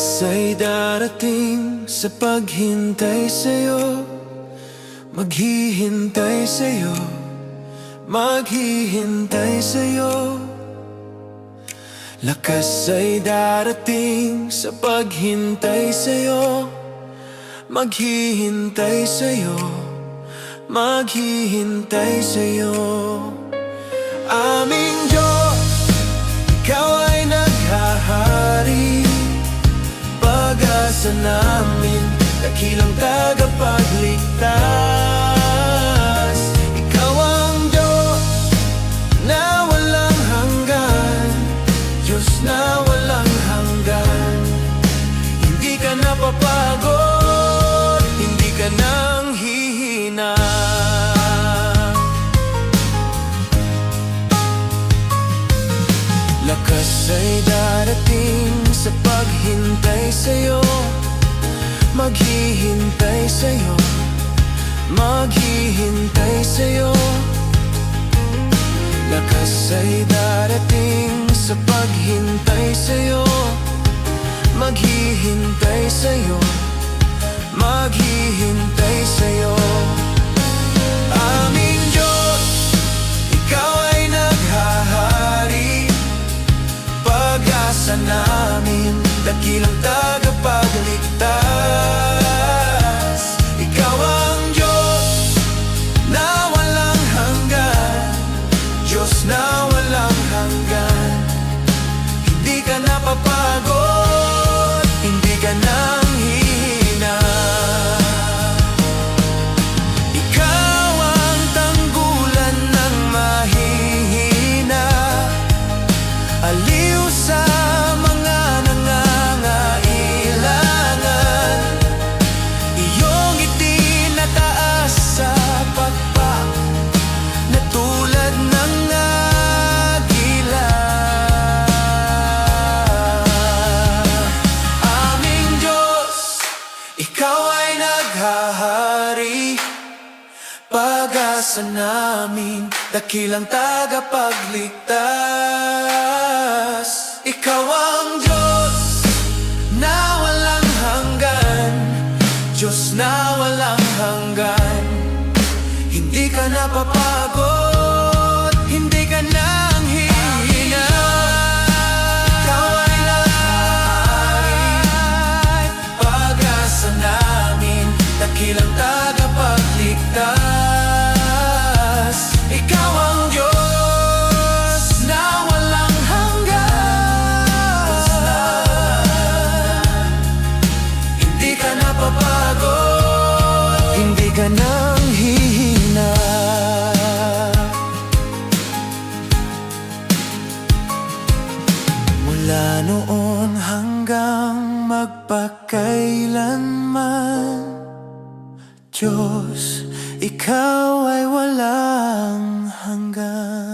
Lakas ay darating sa paghintay sa'yo. Maghihintay sa'yo, maghihintay sa'yo. Lakas ay darating sa paghintay sa'yo. Maghihintay sa'yo, maghihintay sa'yo. Aming Diyos, Ikaw ay naghahari. Pag-asa namin, dakilang tagapagligtas. Ikaw ang Diyos na walang hanggan, Diyos na walang hanggan. Hindi ka napapagod, hindi ka nang hihina. Lakas ay darating sa paghintay sa'yo. Maghihintay sa'yo, maghihintay sa'yo. Lakas ay darating sa paghintay sa'yo. Maghihintay sa'yo, maghihintay sa'yo. Aming Diyos, Ikaw ay naghahari. Pag-asa namin, dakilang tagapagligtas. Ikaw ang Diyos na walang hanggan, Diyos na walang hanggan. Hindi ka napapagod, hindi ka nang hihina. Ikaw ang tanggulan ng mahihina, aliw sa mga nangangailangan. Iyong itinataas sa pakpak na tulad ng agila. Aming Diyos, Ikaw ay naghahari. Pag-asa namin, dakilang tagapagligtas. Ikaw ang Diyos na walang hanggan, Diyos na walang hanggan. Hindi ka napapagod, hindi ka nang hihina. Ikaw ay naghahari. Pag-asa namin, dakilang tagapagligtas. Ikaw ang Diyos na walang hanggan. Hindi ka napapagod, hindi ka nang hihina. Mula noon hanggang magpakailanman, Diyos, Ikaw ay walang hanggan.